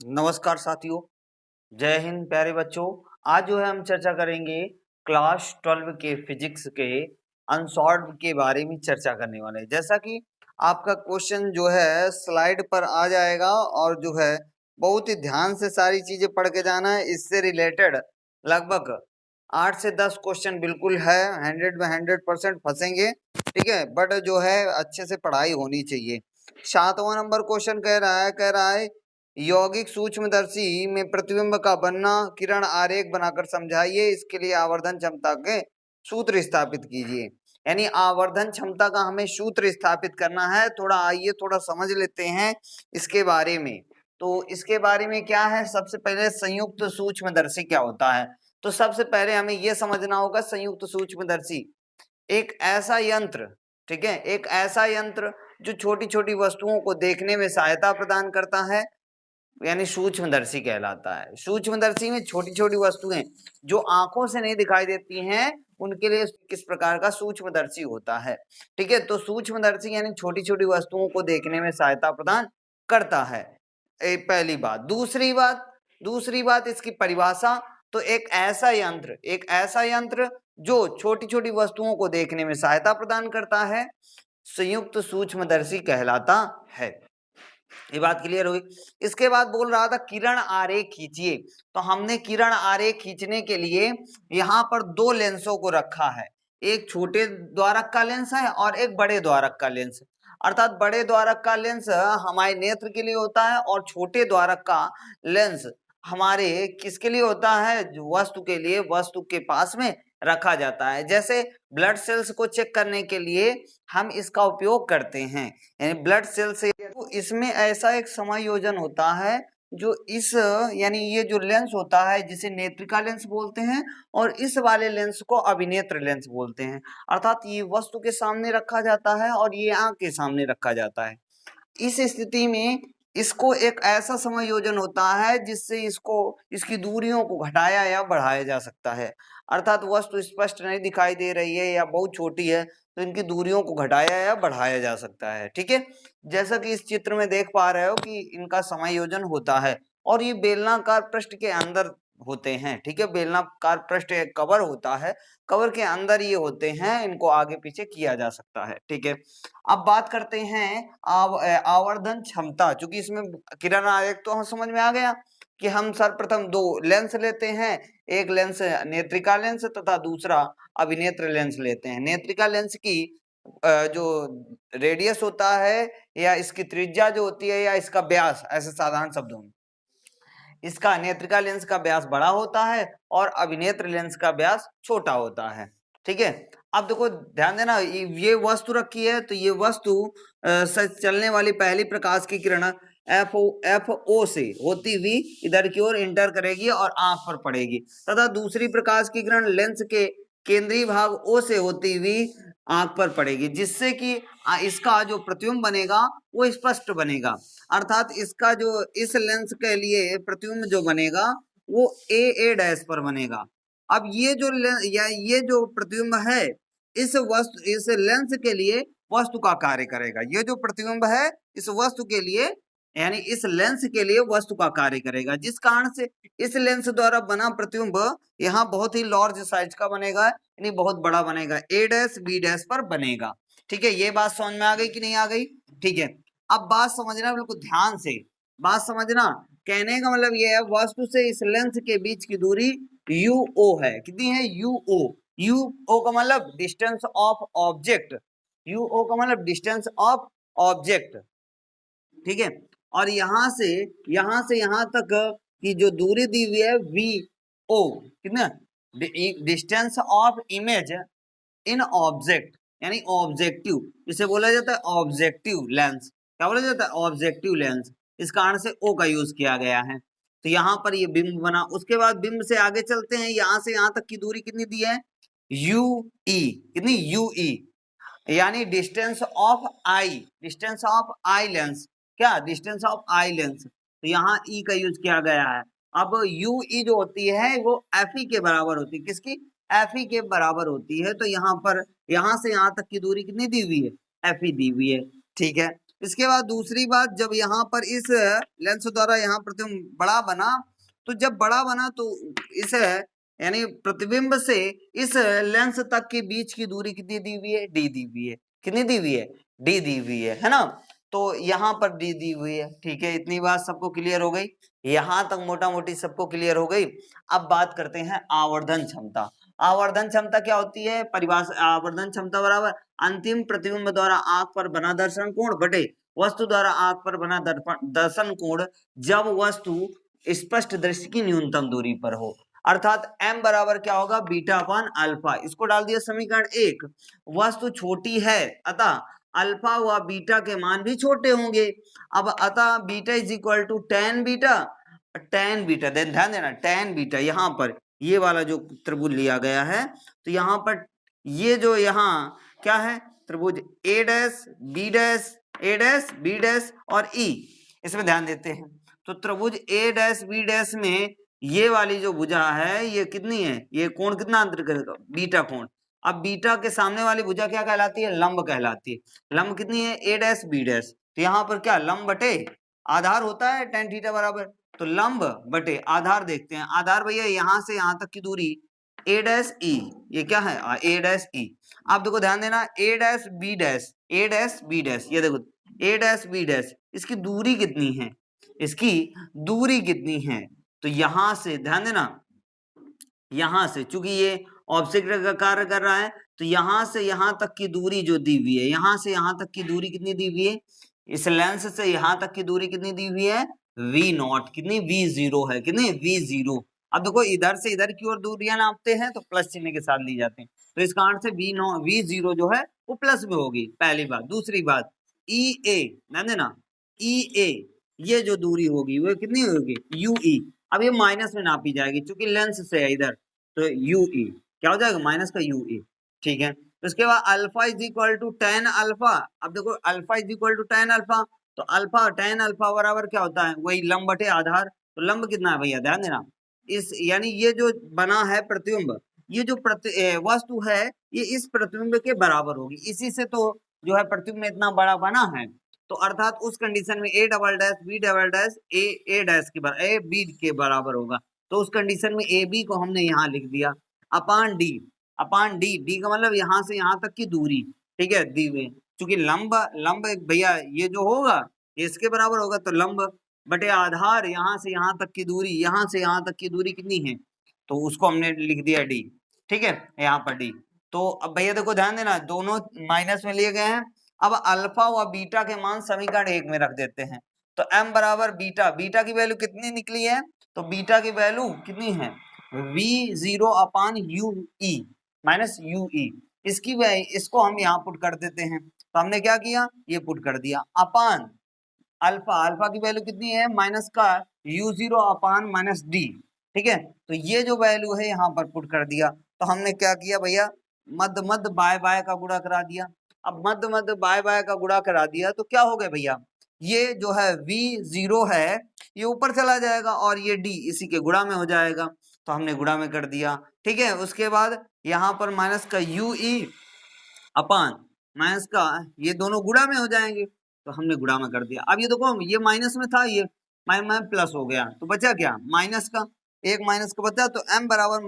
नमस्कार साथियों, जय हिंद प्यारे बच्चों। आज जो है हम चर्चा करेंगे क्लास 12 के फिजिक्स के अनसॉल्व्ड के बारे में चर्चा करने वाले हैं। जैसा कि आपका क्वेश्चन जो है स्लाइड पर आ जाएगा और जो है बहुत ही ध्यान से सारी चीजें पढ़ के जाना है। इससे रिलेटेड लगभग 8 से 10 क्वेश्चन बिल्कुल है, 100 में 100% फंसेंगे, ठीक है। बट जो है अच्छे से पढ़ाई होनी चाहिए। 7वां नंबर क्वेश्चन कह रहा है यौगिक सूक्ष्मदर्शी में प्रतिबिंब का बनना, किरण आरेख बनाकर समझाइए। इसके लिए आवर्धन क्षमता के सूत्र स्थापित कीजिए। यानी आवर्धन क्षमता का हमें सूत्र स्थापित करना है। आइए थोड़ा समझ लेते हैं इसके बारे में। तो इसके बारे में क्या है, सबसे पहले संयुक्त सूक्ष्मदर्शी क्या होता है। तो सबसे पहले हमें यह समझना होगा संयुक्त सूक्ष्मदर्शी एक ऐसा यंत्र, ठीक है, एक ऐसा यंत्र जो छोटी छोटी वस्तुओं को देखने में सहायता प्रदान करता है, यानी सूक्ष्मदर्शी कहलाता है। सूक्ष्मदर्शी में छोटी छोटी वस्तुएं जो आंखों से नहीं दिखाई देती हैं उनके लिए किस प्रकार का सूक्ष्मदर्शी होता है, ठीक है। तो सूक्ष्मदर्शी यानी छोटी छोटी वस्तुओं को देखने में सहायता प्रदान करता है, पहली बात। दूसरी बात इसकी परिभाषा। तो एक ऐसा यंत्र जो छोटी छोटी वस्तुओं को देखने में सहायता प्रदान करता है संयुक्त सूक्ष्मदर्शी कहलाता है। ये बात क्लियर हुई। इसके बाद बोल रहा था किरण आरेख खींचिए। तो हमने किरण आरेख खींचने के लिए यहाँ पर दो लेंसों को रखा है, एक छोटे द्वारक का लेंस है और एक बड़े द्वारक का लेंस। अर्थात बड़े द्वारक का लेंस हमारे नेत्र के लिए होता है और छोटे द्वारक का लेंस हमारे किसके लिए होता है, वस्तु के लिए, वस्तु के पास में रखा जाता है। जैसे ब्लड सेल्स को चेक करने के लिए हम इसका उपयोग करते हैं, यानी ब्लड सेल से। तो इसमें ऐसा एक समायोजन होता है जो इस, यानी ये जो लेंस होता है जिसे नेत्रिका लेंस बोलते हैं और इस वाले लेंस को अभिनेत्र लेंस बोलते हैं। अर्थात ये वस्तु के सामने रखा जाता है और ये आंख के सामने रखा जाता है। इस स्थिति में इसको एक ऐसा समायोजन होता है जिससे इसको, इसकी दूरियों को घटाया या बढ़ाया जा सकता है। अर्थात वस्तु स्पष्ट नहीं दिखाई दे रही है या बहुत छोटी है तो इनकी दूरियों को घटाया या बढ़ाया जा सकता है, ठीक है। जैसा कि इस चित्र में देख पा रहे हो कि इनका समायोजन होता है और ये बेलनाकार पृष्ठ के अंदर होते हैं, ठीक है। बेलनाकार पृष्ठ एक कवर होता है, कवर के अंदर ये होते हैं, इनको आगे पीछे किया जा सकता है, ठीक है। अब बात करते हैं आवर्धन क्षमता। चूंकि इसमें किरण आरेख तो हम समझ में आ गया कि हम सर्वप्रथम दो लेंस लेते हैं, एक लेंस नेत्रिका लेंस तथा दूसरा अभिनेत्र लेंस लेते हैं। नेत्रिका लेंस की जो रेडियस होता है या इसकी त्रिज्या जो होती है या इसका व्यास, ऐसे साधारण शब्दों में, इसका नेत्रिका लेंस का व्यास बड़ा होता है और अभिनेत्र लेंस का व्यास छोटा होता है, ठीक है। अब देखो ध्यान देना, ये वस्तु रखी है तो ये वस्तु से चलने वाली पहली प्रकाश की किरण एफ ओ से होती हुई इधर की ओर इंटर करेगी और आंख पर पड़ेगी, तथा दूसरी प्रकाश की किरण लेंस के केंद्रीय भाग ओ से होती हुई आंख पर पड़ेगी, जिससे कि इसका जो प्रतिबिंब बनेगा वो स्पष्ट बनेगा। अर्थात इसका जो इस लेंस के लिए प्रतिबिंब जो बनेगा वो ए डैश पर बनेगा। अब ये जो प्रतिबिंब है इस लेंस के लिए वस्तु का कार्य करेगा। ये जो प्रतिबिंब है इस वस्तु के लिए, यानी इस लेंस के लिए वस्तु का कार्य करेगा, जिस कारण से इस लेंस द्वारा बना प्रतिबिंब यहाँ बहुत ही लार्ज साइज का बनेगा, यानी बहुत बड़ा बनेगा, ए डैश बी डैश पर बनेगा, ठीक है। ये बात समझ में आ गई कि नहीं आ गई, ठीक है। अब बात समझना, बिल्कुल ध्यान से बात समझना। कहने का मतलब ये है वस्तु से इस लेंस के बीच की दूरी UO है। कितनी है? UO का मतलब डिस्टेंस ऑफ ऑब्जेक्ट, UO का मतलब डिस्टेंस ऑफ ऑब्जेक्ट, ठीक है। और यहां से यहां तक की जो दूरी दी हुई है VO, कितना? Distance of image in object, यानी ऑब्जेक्टिव, इसे बोला जाता है ऑब्जेक्टिव लेंस। क्या बोला जाता है? Objective lens. इस कारण से O का यूज किया गया है। तो यहाँ पर ये बिंब बना। उसके बाद बिंब से आगे चलते हैं, यहां से यहां तक की दूरी कितनी दी है? UE, कितनी? UE, यानी डिस्टेंस ऑफ आई लेंस। क्या? Distance of eye lens. तो यहाँ E का यूज किया गया है। अब UE जो होती है वो FE के बराबर होती है। किसकी? FE के बराबर होती है। तो यहाँ पर यहां से यहां तक की दूरी कितनी दी हुई है? FE दी हुई है, ठीक है। इसके बाद दूसरी बात, जब यहाँ पर इस लेंस द्वारा यहाँ प्रतिबिंब बड़ा बना, तो जब बड़ा बना तो इस यानी प्रतिबिंब से इस लेंस तक के बीच की दूरी कितनी दी हुई है? डी दी हुई है। कितनी दी हुई है? डी दी हुई है ना। तो यहाँ पर डी दी हुई है। ठीक है, इतनी बात सबको क्लियर हो गई, यहाँ तक मोटा मोटी सबको क्लियर हो गई। अब बात करते हैं आवर्धन क्षमता। आवर्धन क्षमता क्या होती है? परिभाषा, आवर्धन क्षमता बराबर अंतिम प्रतिबिंब द्वारा आंख पर बना दर्शन कोण बटे वस्तु द्वारा आंख पर बना दर्शन कोण जब वस्तु स्पष्ट दृष्टि की न्यूनतम दूरी पर हो। अर्थात m बराबर क्या होगा? बीटा अपान अल्फा। इसको डाल दिया समीकरण 1। वस्तु छोटी है अतः अल्फा व बीटा के मान भी छोटे होंगे। अब अतः beta is equal to ten beta, ten beta, ध्यान देना टेन बीटा, यहाँ पर ये वाला जो त्रिभुज लिया गया है, तो यहाँ पर ये जो यहाँ क्या है? त्रिभुज ए dash B dash, A dash B dash और ई, इसमें ध्यान देते हैं। तो त्रिभुज ए डैश बी डैश में ये वाली जो भुजा है ये कितनी है? ये कोण कितना अंतर करेगा? बीटा कोण। अब बीटा के सामने वाली भुजा क्या कहलाती है? लंब कहलाती है। लंब कितनी है? ए डैश बी डैश। तो यहाँ पर क्या लंब बटे आधार होता है tan थीटा बराबर, तो लंब बटे आधार देखते हैं। आधार भैया यहाँ से यहाँ तक की दूरी ए डैश ई, ये क्या है? ए डैश ई। आप देखो ध्यान देना, ए dash B dash, A dash B dash, ये देखो ए डैश बी डैश, इसकी दूरी कितनी है? इसकी दूरी कितनी है? तो यहां से ध्यान देना, यहां से चूंकि ये ऑब्जेक्ट का कार्य कर रहा है, तो यहां से यहां तक की दूरी जो दी हुई है, यहां से यहां तक की दूरी कितनी दी हुई है? इस लेंस से यहां तक की दूरी कितनी दी हुई है? V naught. कितनी? V0 है। कितनी? V0। अब देखो इधर से इधर की ओर दूरियां नापते हैं तो प्लस चिन्ह के साथ ली जाती हैं, तो इस कारण से V0 जो है वो प्लस में होगी, पहली बात। दूसरी बात EA, ध्यान देना EA ये जो दूरी होगी वो कितनी होगी? UE। अब ये माइनस में नापी जाएगी क्योंकि लेंस से है इधर, तो UE क्या हो जाएगा? माइनस का UE। ठीक है, तो इसके बाद alpha is equal to ten alpha. अब देखो alpha is equal to ten alpha, तो अल्फा टेन अल्फा बराबर क्या होता है? वही लंब बटे आधार। तो लंब कितना है भैया? ध्यान देना, इस यानी ये जो बना है प्रतिबिंब, ये जो वस्तु है ये इस प्रतिबिंब के बराबर होगी। इसी से तो जो है प्रतिबिंब इतना बड़ा बना है। तो अर्थात उस कंडीशन में A double dash B double dash A dash के बराबर, ए बी के बराबर होगा। तो उस कंडीशन में ए बी को हमने यहाँ लिख दिया अपान डी, अपान डी, डी का मतलब यहाँ से यहाँ तक की दूरी। ठीक है, दी हुई, चूंकि लंब लंब भैया ये जो होगा ये इसके बराबर होगा, तो लंब बटे आधार, यहाँ से यहाँ तक की दूरी, यहाँ से यहाँ तक की दूरी कितनी है? तो उसको हमने लिख दिया डी। ठीक है, यहाँ पर डी। तो अब भैया देखो ध्यान देना, दोनों माइनस में लिए गए हैं। अब अल्फा व बीटा के मान समीकरण 1 में रख देते हैं। तो m बराबर बीटा, बीटा की वैल्यू कितनी निकली है? तो बीटा की वैल्यू कितनी है? V0 अपान UE माइनस UE। इसको हम यहाँ पुट कर देते हैं। तो हमने क्या किया? ये पुट कर दिया अपान अल्फा, अल्फा की वैल्यू कितनी है? माइनस का U0 अपान माइनस डी। ठीक है, तो ये जो वैल्यू है यहाँ पर पुट कर दिया। तो हमने क्या किया भैया? मध्य मध्य बाय बाय का गुणा करा दिया। अब मध्य मध्य बाय बाय का गुणा करा दिया तो क्या हो गया भैया? ये जो है V0 है ये ऊपर चला जाएगा और ये D इसी के गुणा में हो जाएगा, तो हमने गुणा में कर दिया। ठीक है, उसके बाद यहाँ पर माइनस का UE अपान माइनस का, ये दोनों गुणा में हो जाएंगे, तो हमने गुणा में कर दिया। अब ये देखो ये माइनस में था, ये माइनस प्लस हो गया, तो बचा क्या? माइनस का, एक माइनस का बचा, तो m बराबर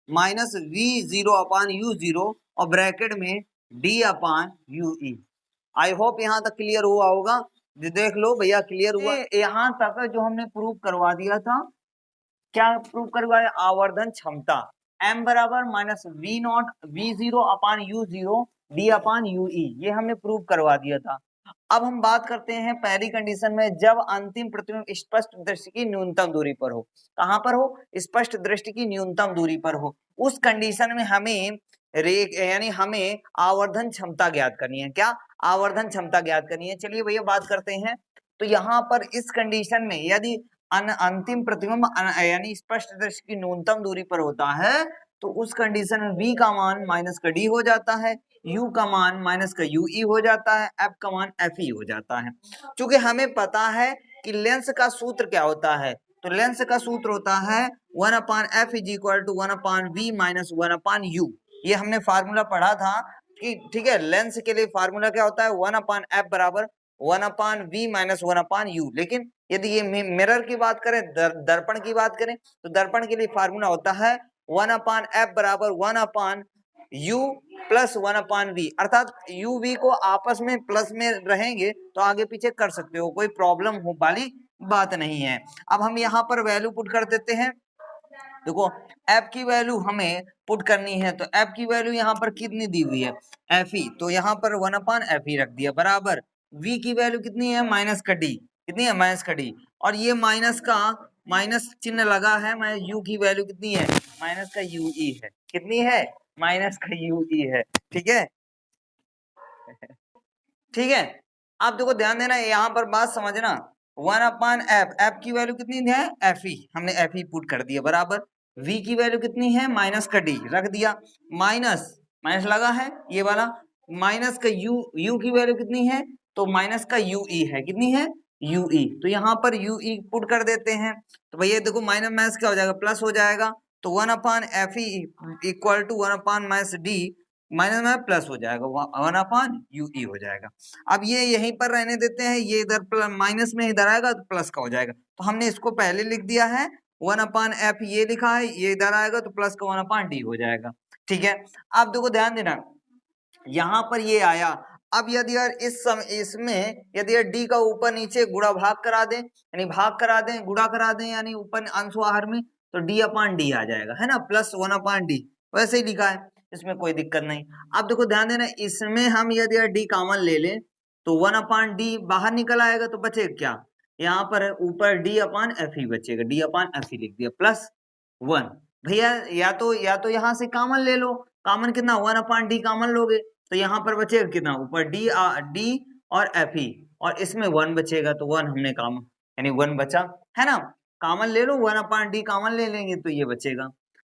माइनस V0 अपान U0 और ब्रैकेट में D upon UE। I hope यहाँ तक क्लियर हुआ होगा। देख लो भैया क्लियर हुआ। यहाँ तक जो हमने प्रूव करवा दिया था, क्या प्रूव करवाया? आवर्धन क्षमता m बराबर माइनस V0 अपान U0 D अपान UE, ये हमने प्रूव करवा दिया था। अब हम बात करते हैं पहली कंडीशन में, जब अंतिम प्रतिबिंब स्पष्ट दृष्टि की न्यूनतम दूरी पर हो। कहां पर हो? स्पष्ट दृष्टि की न्यूनतम दूरी पर हो। उस कंडीशन में हमें यानी हमें आवर्धन क्षमता ज्ञात करनी है। क्या? आवर्धन क्षमता ज्ञात करनी है। चलिए भैया बात करते हैं। तो यहाँ पर इस कंडीशन में यदि अंतिम प्रतिबिंब यानी स्पष्ट दृष्टि की न्यूनतम दूरी पर होता है, तो उस कंडीशन में V का मान माइनस का D हो जाता है, U का मान माइनस का UE हो जाता है, F का मान FE हो जाता है। क्योंकि हमें पता है कि लेंस का सूत्र क्या होता है, तो लेंस का सूत्र होता है 1/f is equal to 1/v minus 1/u। ये हमने फार्मूला पढ़ा था कि ठीक है, लेंस के लिए फार्मूला क्या होता है? 1/f बराबर one upon V minus one upon U. लेकिन यदि ये मिरर की बात करें, दर्पण की बात करें, तो दर्पण के लिए फार्मूला होता है वन अपान एफ बराबर one upon U plus one upon V, अर्थात यू वी को आपस में प्लस में रहेंगे तो आगे पीछे कर सकते हो, कोई प्रॉब्लम हो वाली बात नहीं है। अब हम यहाँ पर वैल्यू पुट कर देते हैं। देखो f की वैल्यू हमें पुट करनी है, तो f की वैल्यू यहाँ पर कितनी दी हुई है, एफ ई, तो यहाँ पर वन अपान एफ ई रख दिया, बराबर v की वैल्यू कितनी है, माइनस का डी, कितनी है, माइनस का डी, और ये माइनस का माइनस चिन्ह लगा है, मैं u की वैल्यू कितनी है, माइनस का यू ई है, कितनी है, माइनस का यू ई है, ठीक है। ठीक है, आप देखो ध्यान देना, यहाँ पर बात समझना, वन अपान एफ, एफ की वैल्यू कितनी है, एफ ई, हमने एफ ई पुट कर दिया, बराबर v की वैल्यू कितनी है, माइनस का डी रख दिया, माइनस माइनस लगा है ये वाला, माइनस का u की वैल्यू कितनी है, तो माइनस का यू ई है, कितनी है, यू ई, तो यहाँ पर यू ई पुट कर देते हैं, तो भैया देखो माइनस माइनस क्या हो जाएगा, प्लस हो जाएगा, तो one upon F E equal to one upon minus D, minus में प्लस हो जाएगा, वन अपान यू ई हो जाएगा। अब ये यहीं पर रहने देते हैं, ये इधर माइनस में इधर आएगा तो प्लस का हो जाएगा, तो हमने इसको पहले लिख दिया है, वन अपान एफ ये लिखा है, ये इधर आएगा तो प्लस का वन अपान डी हो जाएगा, ठीक है। अब देखो ध्यान देना, यहाँ पर ये आया, अब यदि यार इसमें यदि डी का ऊपर नीचे गुणा भाग करा दें, यानी भाग करा दें, गुणा करा दें, यानी ऊपर अंश बाहर में, तो डी अपान डी आ जाएगा, है ना, प्लस वन अपान डी, वैसे ही लिखा है, इसमें कोई दिक्कत नहीं। अब देखो ध्यान देना, इसमें हम यदि डी कॉमन ले लें तो वन अपान डी बाहर निकल आएगा, तो बचेगा क्या, यहाँ पर ऊपर डी अपान एफ ही बचेगा, डी अपान एफ ही लिख दिया, प्लस वन, भैया या तो यहाँ से कॉमन ले लो, कॉमन कितना, वन अपान डी कॉमन लोगे तो यहाँ पर बचेगा कितना, ऊपर डी और एफ ही, और इसमें वन बचेगा, तो वन हमने कॉमन, यानी वन बचा, है ना, कॉमन ले लो, वन अपान डी कॉमन ले लेंगे तो ये बचेगा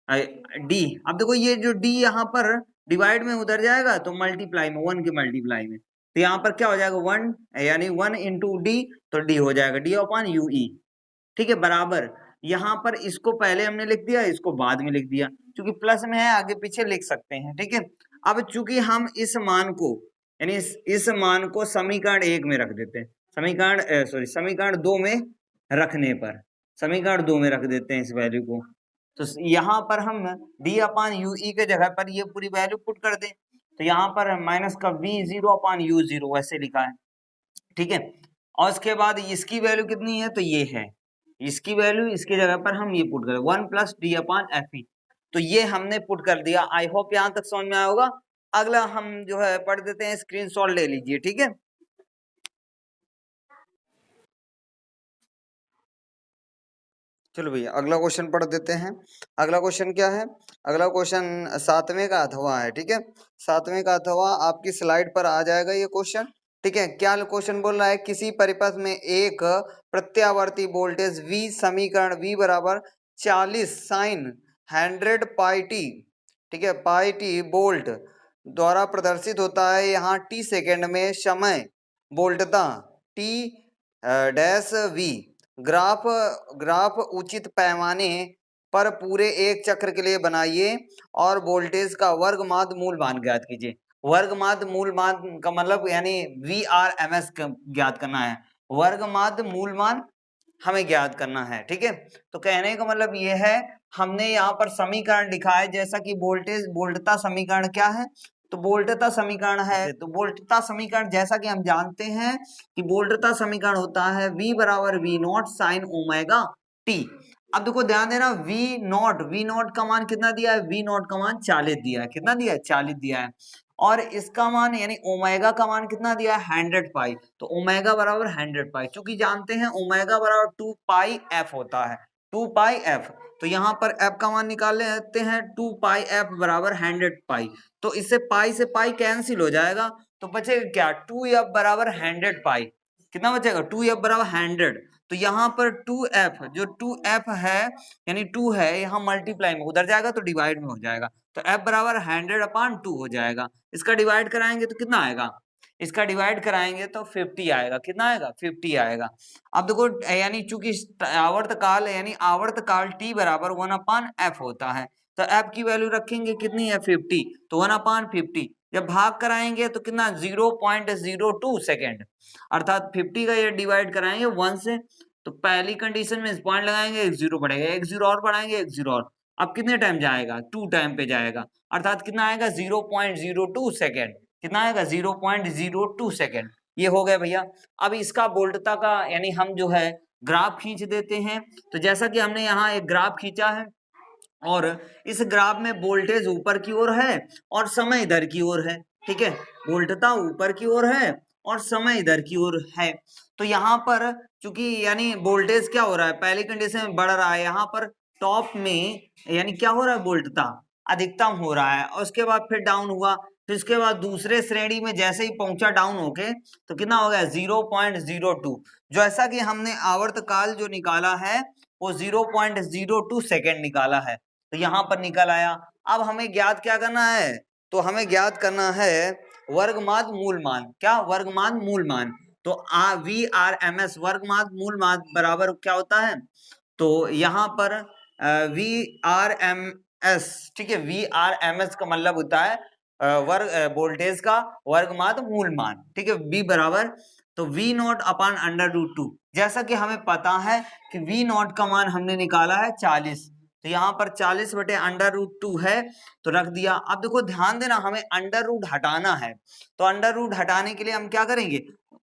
डी। अब देखो ये जो डी यहाँ पर डिवाइड में उधर जाएगा तो मल्टीप्लाई में, वन के मल्टीप्लाई में, तो यहाँ पर क्या हो जाएगा, वन, यानी वन इंटू डी, तो डी हो जाएगा डी अपॉन यू ई, ठीक है, बराबर यहाँ पर इसको पहले हमने लिख दिया, इसको बाद में लिख दिया, क्योंकि प्लस में है आगे पीछे लिख सकते हैं, ठीक है। अब चूंकि हम इस मान को, यानी इस मान को समीकरण 1 में रख देते हैं, समीकरण 2 में रखने पर, समीकरण 2 में रख देते हैं इस वैल्यू को, तो यहाँ पर हम डी अपान यू ई के जगह पर ये पूरी वैल्यू पुट कर दें, तो यहाँ पर माइनस का we zero upon you zero वैसे लिखा है, ठीक है। और उसके बाद इसकी वैल्यू कितनी है, तो ये है इसकी वैल्यू, इसकी जगह पर हम ये पुट करें वन प्लस डी अपान एफ ई, तो ये हमने पुट कर दिया। आई होप यहाँ तक समझ में आया होगा। अगला हम जो है पढ़ देते हैं, स्क्रीनशॉट ले लीजिए, ठीक है। चलो भैया अगला क्वेश्चन पढ़ देते हैं। अगला क्वेश्चन क्या है, अगला क्वेश्चन 7वें का अथवा है, ठीक है, 7वें का अथवा आपकी स्लाइड पर आ जाएगा ये क्वेश्चन, ठीक है। क्या क्वेश्चन बोल रहा है, किसी परिपथ में एक प्रत्यावर्ती वोल्टेज V, समीकरण V बराबर 40 साइन 100 पाई टी, ठीक है, पाई टी वोल्ट द्वारा प्रदर्शित होता है। यहाँ t सेकेंड में समय वोल्टता t डैश V, ग्राफ उचित पैमाने पर पूरे एक चक्र के लिए बनाइए और वोल्टेज का वर्गमाद मूल मान ज्ञात कीजिए। वर्गमाद मूल मान का मतलब यानी VRMS ज्ञात करना है, वर्गमाद मूल मान हमें ज्ञात करना है, ठीक है। तो कहने का मतलब ये है, हमने यहाँ पर समीकरण लिखा है, जैसा कि वोल्टता समीकरण क्या है, तो वोल्टता समीकरण है, तो वोल्टता समीकरण जैसा कि हम जानते हैं कि वोल्टता समीकरण होता है V बराबर V not sine omega T. अब देखो ध्यान देना, V नॉट का मान कितना दिया है, V नॉट का मान 40 दिया है, कितना दिया है, 40 दिया है, और इसका मान यानी ओमेगा का मान कितना दिया है, 100 पाई, तो ओमेगा बराबर 100 पाई, क्योंकि जानते हैं ओमेगा बराबर 2 पाई एफ होता है, 2 पाई एफ, तो यहाँ पर एफ का मान निकाल लेते हैं, 2 पाई एफ बराबर 100 पाई, तो इससे पाई से पाई कैंसिल हो जाएगा, तो बचेगा क्या, 2 एफ बराबर 100 पाई, कितना बचेगा, 2 एफ बराबर 100, तो यहाँ पर 2f, जो 2f है यानी 2 है, यहाँ मल्टीप्लाई में उधर जाएगा तो डिवाइड में हो जाएगा, तो f बराबर 100 अपान 2 हो जाएगा। इसका डिवाइड कराएंगे तो कितना आएगा, इसका डिवाइड कराएंगे तो 50 आएगा, कितना आएगा, 50 आएगा। अब देखो यानी चूंकि आवर्तकाल यानी आवर्तकाल t बराबर 1 अपान f होता है, तो f की वैल्यू रखेंगे कितनी है, 50, तो 1 अपान 50, जब भाग कराएंगे तो कितना 0.02 सेकेंड, अर्थात 50 का ये डिवाइड कराएंगे 1 से, तो पहली कंडीशन में इस पॉइंट लगाएंगे, एक जीरो बढ़ेगा, एक जीरो और बढ़ाएंगे, एक जीरो और, अब कितने टाइम जाएगा, 2 टाइम पे जाएगा, अर्थात कितना आएगा 0.02 सेकेंड, कितना आएगा 0.02 सेकेंड। ये हो गया भैया। अब इसका वोल्टता का यानी हम जो है ग्राफ खींच देते हैं। तो जैसा कि हमने यहाँ एक ग्राफ खींचा है और इस ग्राफ में वोल्टेज ऊपर की ओर है और समय इधर की ओर है, ठीक है, वोल्टता ऊपर की ओर है और समय इधर की ओर है। तो यहाँ पर चूंकि यानी वोल्टेज क्या हो रहा है, पहली कंडीशन में बढ़ रहा है, यहाँ पर टॉप में यानी क्या हो रहा है, वोल्टता अधिकतम हो रहा है और उसके बाद फिर डाउन हुआ, फिर उसके बाद दूसरे श्रेणी में जैसे ही पहुंचा डाउन होके तो कितना हो गया 0.02, जैसा कि हमने आवर्तकाल जो निकाला है वो 0.02 सेकेंड निकाला है, तो यहाँ पर निकल आया। अब हमें ज्ञात क्या करना है, तो हमें ज्ञात करना है वर्गमात मूल मान, क्या वर्गमान मूल मान, तो VRMS वर्गमात मूल मान बराबर क्या होता है, तो यहाँ पर VRMS, ठीक है, VRMS का मतलब होता है वर्ग वोल्टेज का वर्गमात मूल मान, ठीक है, V बराबर तो V0 अपान √2, जैसा कि हमें पता है कि V0 का मान हमने निकाला है 40, तो यहाँ पर 40 बटे √2 है तो रख दिया। अब देखो ध्यान देना, हमें अंडर रूट हटाना है, तो अंडर रूट हटाने के लिए हम क्या करेंगे,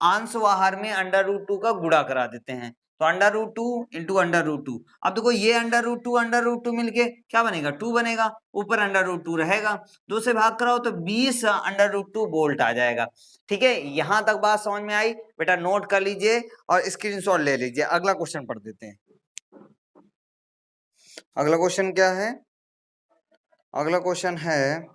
अंश व हर में √2 का गुणा करा देते हैं, तो √2 इंटू √2, अब देखो ये √2 मिलके क्या बनेगा 2 बनेगा, ऊपर √2 रहेगा, 2 से भाग कराओ तो 20 √2 वोल्ट आ जाएगा। ठीक है, यहां तक बात समझ में आई बेटा, नोट कर लीजिए और स्क्रीनशॉट ले लीजिए। अगला क्वेश्चन पढ़ देते हैं। अगला क्वेश्चन क्या है, अगला क्वेश्चन है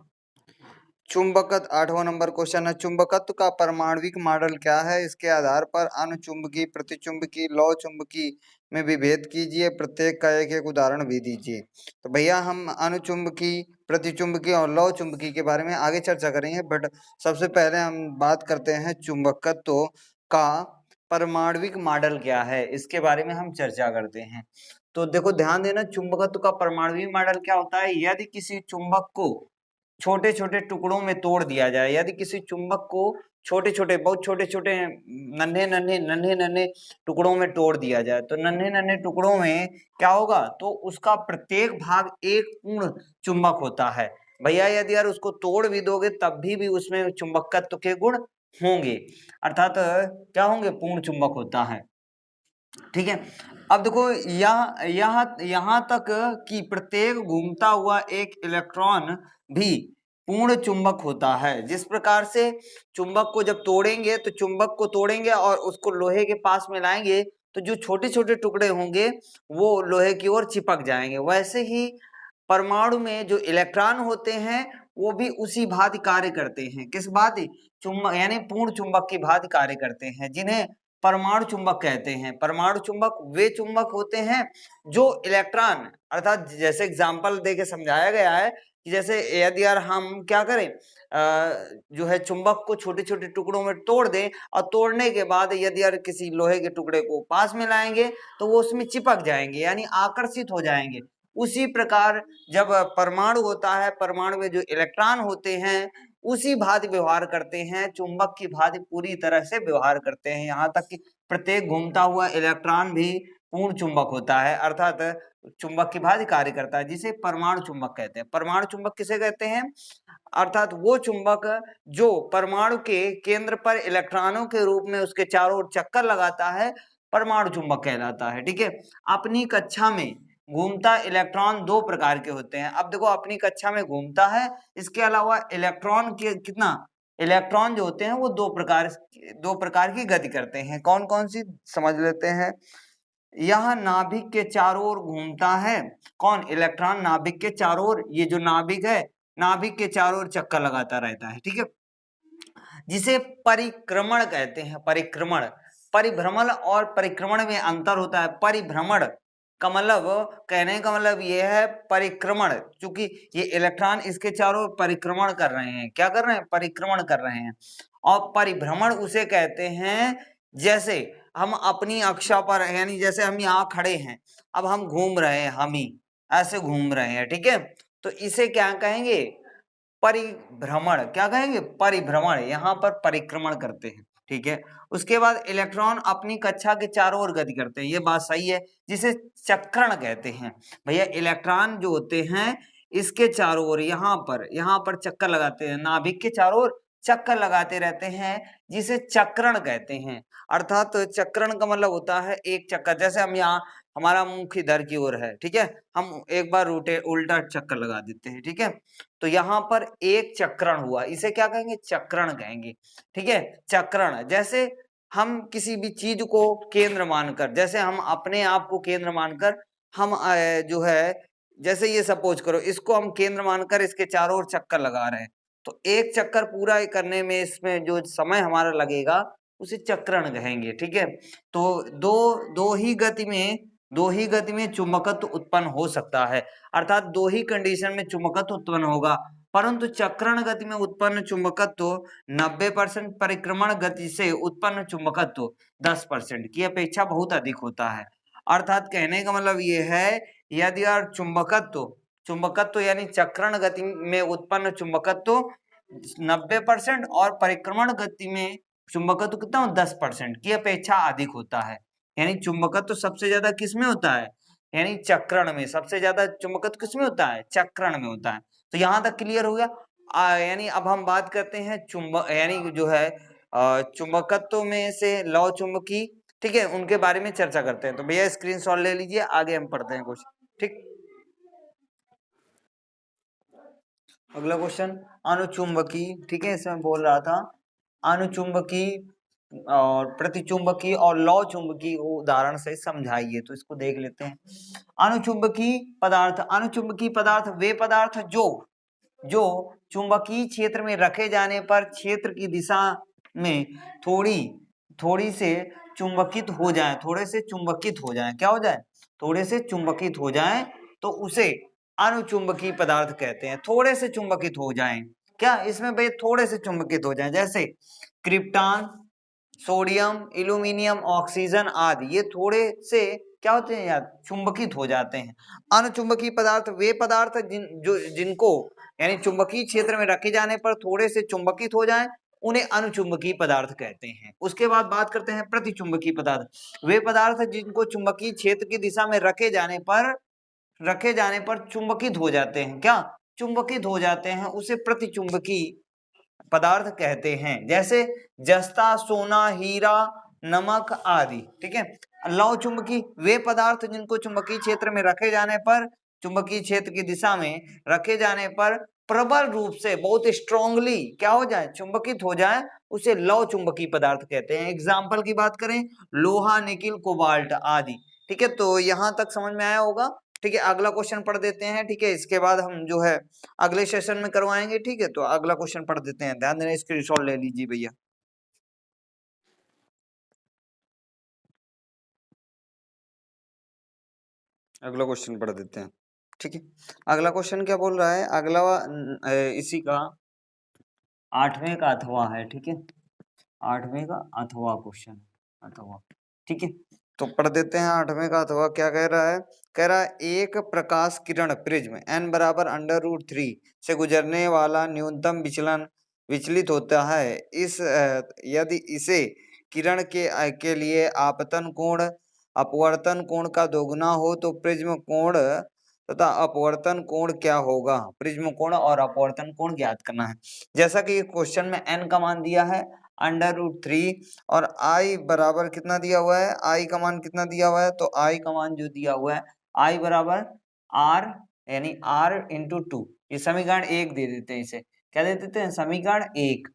चुंबकत्व, 8वां नंबर क्वेश्चन है, चुंबकत्व का परमाणविक मॉडल क्या है, इसके आधार पर अनुचुंबकीय, प्रतिचुंबकीय, लौ चुंबकीय में विभेद कीजिए, प्रत्येक का एक एक उदाहरण भी दीजिए। तो भैया हम अनुचुंबकीय, प्रतिचुंबकीय और लौ चुंबकीय के बारे में आगे चर्चा करेंगे, बट सबसे पहले हम बात करते हैं चुंबकत्व का परमाणविक मॉडल क्या है, इसके बारे में हम चर्चा करते हैं। तो देखो ध्यान देना, चुंबकत्व का परमाणविक मॉडल क्या होता है, यदि किसी चुंबक को छोटे छोटे टुकड़ों में तोड़ दिया जाए, यदि किसी चुंबक को छोटे छोटे, बहुत छोटे छोटे नन्हे नन्हे नन्हे नन्हे टुकड़ों में तोड़ दिया जाए, तो नन्हे नन्हे टुकड़ों में क्या होगा, तो उसका प्रत्येक भाग एक पूर्ण चुंबक होता है। भैया यदि यार उसको तोड़ भी दोगे तब भी उसमें चुंबकत्व के गुण होंगे, अर्थात क्या होंगे, पूर्ण चुंबक होता है। ठीक है, अब देखो यहाँ तक कि प्रत्येक घूमता हुआ एक इलेक्ट्रॉन भी पूर्ण चुंबक होता है। जिस प्रकार से चुंबक को जब तोड़ेंगे तो चुंबक को तोड़ेंगे और उसको लोहे के पास में लाएंगे तो जो छोटे छोटे टुकड़े होंगे वो लोहे की ओर चिपक जाएंगे, वैसे ही परमाणु में जो इलेक्ट्रॉन होते हैं वो भी उसी भांति कार्य करते हैं। किस भांति, चुंबक यानी पूर्ण चुंबक की भांति कार्य करते हैं, जिन्हें परमाणु चुंबक कहते हैं। परमाणु चुंबक वे चुंबक होते हैं जो इलेक्ट्रॉन, अर्थात जैसे एग्जांपल देके समझाया गया है कि जैसे यदि यार हम क्या करें, जो है चुंबक को छोटे छोटे टुकड़ों में तोड़ दें और तोड़ने के बाद यदि यार किसी लोहे के टुकड़े को पास में लाएंगे तो वो उसमें चिपक जाएंगे यानी आकर्षित हो जाएंगे। उसी प्रकार जब परमाणु होता है, परमाणु में जो इलेक्ट्रॉन होते हैं उसी भांति व्यवहार करते हैं, चुंबक की भांति पूरी तरह से व्यवहार करते हैं, यहाँ तक कि प्रत्येक घूमता हुआ इलेक्ट्रॉन भी पूर्ण चुंबक होता है, अर्थात चुंबक की भांति कार्य करता है, जिसे परमाणु चुंबक कहते हैं। परमाणु चुंबक किसे कहते हैं, अर्थात वो चुंबक जो परमाणु के केंद्र पर इलेक्ट्रॉनों के रूप में उसके चारों ओर चक्कर लगाता है, परमाणु चुंबक कहलाता है। ठीक है, अपनी कक्षा में घूमता इलेक्ट्रॉन दो प्रकार के होते हैं। अब देखो अपनी कक्षा में घूमता है, इसके अलावा इलेक्ट्रॉन के कितना, इलेक्ट्रॉन जो होते हैं वो दो प्रकार की गति करते हैं। कौन कौन सी समझ लेते हैं। यह नाभिक के चारों ओर घूमता है, कौन, इलेक्ट्रॉन नाभिक के चारों ओर, ये जो नाभिक है नाभिक के चारों ओर चक्कर लगाता रहता है। ठीक है, जिसे परिक्रमण कहते हैं। परिक्रमण, परिभ्रमण और परिक्रमण में अंतर होता है। परिभ्रमण का मतलब, कहने का मतलब ये है परिक्रमण, क्योंकि ये इलेक्ट्रॉन इसके चारों ओर परिक्रमण कर रहे हैं, क्या कर रहे हैं, परिक्रमण कर रहे हैं। और परिभ्रमण उसे कहते हैं जैसे हम अपनी अक्षा पर, यानी जैसे हम यहाँ खड़े हैं, अब हम घूम रहे हैं, हम ही ऐसे घूम रहे हैं, ठीक है, तो इसे क्या कहेंगे, परिभ्रमण, क्या कहेंगे, परिभ्रमण, यहाँ पर परिक्रमण करते हैं, ठीक है। उसके बाद इलेक्ट्रॉन अपनी कक्षा के चारों ओर गति करते हैं, ये बात सही है, जिसे चक्रण कहते हैं। भैया इलेक्ट्रॉन जो होते हैं इसके चारों ओर यहाँ पर चक्कर लगाते हैं, नाभिक के चारों ओर चक्कर लगाते रहते हैं, जिसे चक्रण कहते हैं। अर्थात चक्रण का मतलब होता है एक चक्कर, जैसे हम यहाँ हमारा मुख इधर की ओर है, ठीक है, हम एक बार उल्टा चक्कर लगा देते हैं, ठीक है, तो यहाँ पर एक चक्रण हुआ, इसे क्या कहेंगे, चक्रण कहेंगे, ठीक है। चक्रण, जैसे हम किसी भी चीज को केंद्र मानकर, जैसे हम अपने आप को केंद्र मानकर हम जो है, जैसे ये सपोज करो इसको हम केंद्र मानकर इसके चारों ओर चक्कर लगा रहे हैं, तो एक चक्कर पूरा करने में इसमें जो समय हमारा लगेगा उसे चक्रण कहेंगे, ठीक है। तो दो ही गति में चुंबकत्व उत्पन्न हो सकता है, अर्थात दो ही कंडीशन में चुंबकत्व उत्पन्न होगा, परंतु चक्रण गति में उत्पन्न चुंबकत्व 90% परिक्रमण गति से उत्पन्न चुंबकत्व 10% की अपेक्षा बहुत अधिक होता है। अर्थात कहने का मतलब ये है, यदि यार चुंबकत्व यानी चक्रण गति में उत्पन्न चुंबकत्व 90% और परिक्रमण गति में चुंबकत्व कितना 10% की अपेक्षा अधिक होता है। यानी चुंबकत्व सबसे ज्यादा किस में होता है, यानी चक्रण में, सबसे ज्यादा चुंबकत्व किस में होता है, चक्रण में होता है। तो यहां तक क्लियर हो गया। यानी अब हम बात करते हैं यानी जो है चुंबकत्व में से लौ चुंबकी, ठीक है, उनके बारे में चर्चा करते हैं। तो भैया स्क्रीनशॉट ले लीजिए, आगे हम पढ़ते हैं कुछ, ठीक। अगला क्वेश्चन अनुचुंबकी, ठीक है, इसमें बोल रहा था अनुचुंबकी और प्रतिचुंबकी और लौ चुंबकी को उदाहरण से समझाइए, तो इसको देख लेते हैं। अनुचुंबकी पदार्थ वे पदार्थ जो चुंबकीय क्षेत्र में रखे जाने पर क्षेत्र की दिशा में थोड़ी से चुंबकित हो जाए, क्या हो जाए, थोड़े से चुंबकित हो जाए, तो उसे अनुचुंबकीय पदार्थ कहते हैं। थोड़े से चुंबकित हो जाएं, क्या इसमें भाई थोड़े से चुंबकित हो जाएं, जैसे क्रिप्टॉन, सोडियम, एल्यूमिनियम, ऑक्सीजन आदि, ये थोड़े से क्या होते हैं यार, चुंबकित हो जाते हैं। अनुचुंबकीय पदार्थ वे पदार्थ जिनको यानी चुंबकीय क्षेत्र में रखे जाने पर थोड़े से चुंबकित हो जाएं, उन्हें अनुचुंबकीय पदार्थ कहते हैं। उसके बाद बात करते हैं प्रतिचुंबकीय पदार्थ, वे पदार्थ जिनको चुंबकीय क्षेत्र की दिशा में रखे जाने पर चुंबकित हो जाते हैं, क्या चुंबकित हो जाते हैं, उसे प्रतिचुंबकीय पदार्थ कहते हैं। जैसे जस्ता, सोना, हीरा, नमक आदि, ठीक है। लौ चुंबकीय वे पदार्थ जिनको चुंबकीय क्षेत्र में रखे जाने पर, चुंबकीय क्षेत्र की दिशा में रखे जाने पर प्रबल रूप से, बहुत स्ट्रांगली क्या हो जाए, चुंबकित हो जाए, उसे लौ चुंबकीय पदार्थ कहते हैं। एग्जाम्पल की बात करें, लोहा, निकिल, कोबाल्ट आदि, ठीक है। तो यहां तक समझ में आया होगा, ठीक है। अगला क्वेश्चन पढ़ देते हैं, ठीक है, इसके बाद हम जो है अगले सेशन में करवाएंगे, ठीक है। तो अगला क्वेश्चन पढ़ देते हैं, ध्यान देना, स्क्रीनशॉट ले लीजिए भैया। अगला क्वेश्चन पढ़ देते हैं, ठीक है। अगला क्वेश्चन क्या बोल रहा है, अगला इसी का 8वें का अथवा है, ठीक है, 8वें का अथवा क्वेश्चन, अथवा, ठीक है। तो पढ़ देते हैं 8वें का अथवा क्या कह रहा है, कह रहा है एक प्रकाश किरण प्रिज्म n बराबर √3 से गुजरने वाला न्यूनतम विचलित होता है। यदि इसे किरण के लिए आपतन कोण अपवर्तन कोण का दोगुना हो तो प्रिज्म कोण तथा अपवर्तन कोण क्या होगा। प्रिज्म कोण और अपवर्तन कोण ज्ञात करना है। जैसा कि क्वेश्चन में n का मान दिया है √3 और i बराबर कितना दिया हुआ है, i का मान कितना दिया हुआ है, तो i का मान जो दिया हुआ है i बराबर r यानी r×2, ये समीकरण 1 दे देते हैं, इसे क्या दे देते हैं, समीकरण 1,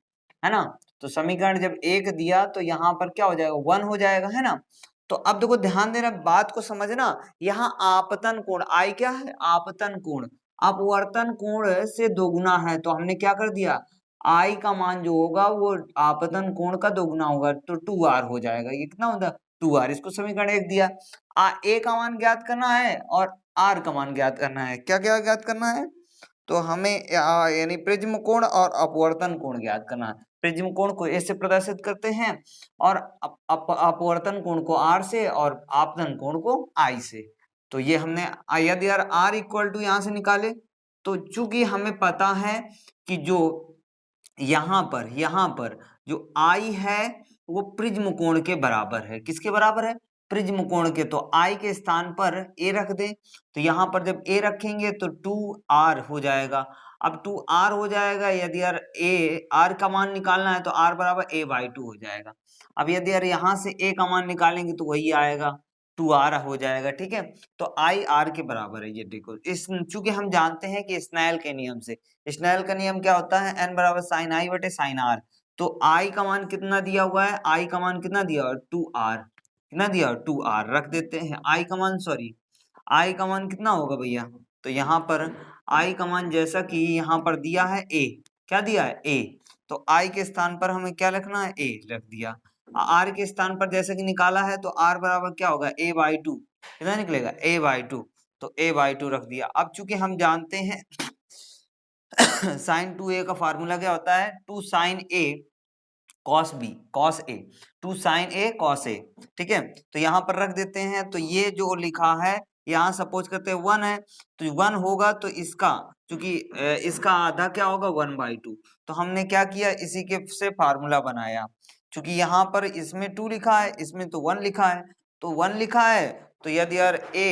है ना। तो समीकरण जब 1 दिया तो यहाँ पर क्या हो जाएगा, 1 हो जाएगा, है ना। तो अब देखो ध्यान देना, बात को समझना, यहाँ आपतन कोण आई क्या है, आपतन कोण अपवर्तन कोण से दोगुना है, तो हमने क्या कर दिया, आई का मान जो होगा वो आपतन कोण का दोगुना होगा, तो 2r हो जाएगा, ये कितना होता है 2r, इसको समीकरण 1 दिया। ए का मान ज्ञात करना है और आर का मान ज्ञात करना है, क्या क्या ज्ञात करना है, तो हमें यानी प्रिज्म कोण और अपवर्तन कोण ज्ञात करना है। प्रिज्म कोण को ए से प्रदर्शित करते हैं और अपवर्तन कोण को आर से और आपतन कोण को आई से। तो ये हमने यदि यार आर इक्वल टू यहाँ से निकाले तो चूंकि हमें पता है कि जो यहाँ पर जो आई है वो प्रिज्म कोण के बराबर है। किसके बराबर है? प्रिज्म कोण के। तो आई के स्थान पर ए रख दें, तो यहाँ पर जब ए रखेंगे तो 2r हो जाएगा। अब 2r हो जाएगा, यदि यार r का मान निकालना है तो r बराबर a/2 हो जाएगा। अब यदि यार यहाँ से a का मान निकालेंगे तो वही आएगा, 2r हो जाएगा। ठीक है, तो आई r के बराबर है। ये देखो, इस चूंकि हम जानते हैं कि स्नेल के नियम से, स्नेल का नियम क्या होता है? n बराबर साइन आई बटे साइन आर। तो i का मान कितना दिया हुआ है? i का मान कितना दिया हुआ है? 2r। कितना दिया? 2r रख देते हैं। i का मान i का मान कितना होगा भैया? तो यहाँ पर i का मान जैसा कि यहाँ पर दिया है a, क्या दिया है? a। तो i के स्थान पर हमें क्या रखना है? a रख दिया। r के स्थान पर जैसे कि निकाला है तो r बराबर क्या होगा? a/2। कितना निकलेगा? a/2। तो a/2 रख दिया। अब चूंकि हम जानते हैं साइन 2a का फार्मूला क्या होता है? 2 sine a cos B cos A, 2 sine A cos A. ठीक है, तो यहाँ पर रख देते हैं। तो ये जो लिखा है, यहाँ सपोज करते हैं 1 है, तो 1 होगा तो इसका, क्योंकि इसका आधा क्या होगा? 1/2। तो हमने क्या किया? इसी के से फार्मूला बनाया। क्योंकि यहाँ पर इसमें 2 लिखा है, इसमें तो 1 लिखा है। तो 1 लिखा है तो यदि यार a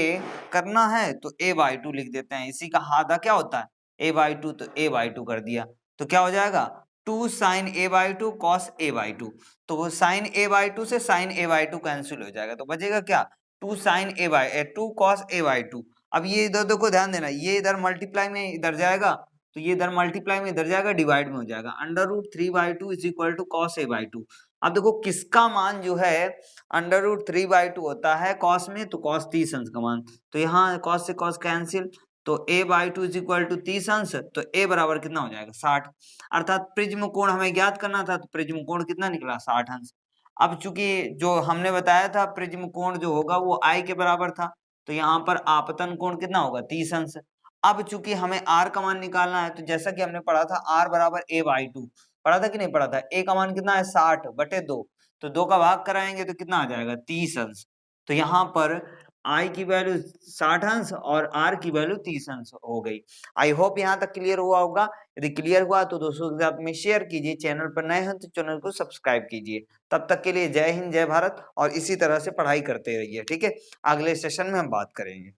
करना है तो a/2 लिख देते हैं। इसी का आधा क्या होता है? a/2। तो a/2 कर दिया तो क्या हो जाएगा? 2 साइन a/2 कॉस a/2। तो वो साइन a/2 से साइन a/2 कैंसिल हो जाएगा, तो बचेगा क्या? 2 साइन a/2 कॉस a/2। अब ये इधर देखो, ध्यान देना, ये इधर मल्टीप्लाई में इधर जाएगा, तो ये इधर मल्टीप्लाई में इधर जाएगा, डिवाइड में हो जाएगा। √3/2 is equal to cos a/2। अब देखो किसका मान जो है √3/2 होता है कॉस में, तो कॉस 30 अंश का मान। तो यहाँ कॉस से कॉस कैंसिल, तो a/2 इज इक्वल टू 30 अंश, तो a बराबर कितना हो जाएगा? 60। अर्थात प्रिज्म कोण हमें ज्ञात करना था, तो प्रिज्म कोण कितना निकला? 60 अंश। अब चूंकि जो हमने बताया था प्रिज्म कोण जो होगा वो आई के बराबर था, तो यहाँ पर आपतन कोण कितना होगा? 30 अंश। अब चूंकि हमें आर का मान निकालना है, तो जैसा कि हमने पढ़ा था आर बराबर a/2, पढ़ा था कि नहीं पढ़ा था? a का मान कितना है? 60/2। तो 2 का भाग कराएंगे तो कितना आ जाएगा? 30 अंश। तो यहाँ पर आई की वैल्यू 60 अंश और आर की वैल्यू 30 अंश हो गई। आई होप यहाँ तक क्लियर हुआ होगा। यदि क्लियर हुआ तो दोस्तों के साथ में शेयर कीजिए। चैनल पर नए हैं तो चैनल को सब्सक्राइब कीजिए। तब तक के लिए जय हिंद, जय भारत, और इसी तरह से पढ़ाई करते रहिए। ठीक है, अगले सेशन में हम बात करेंगे।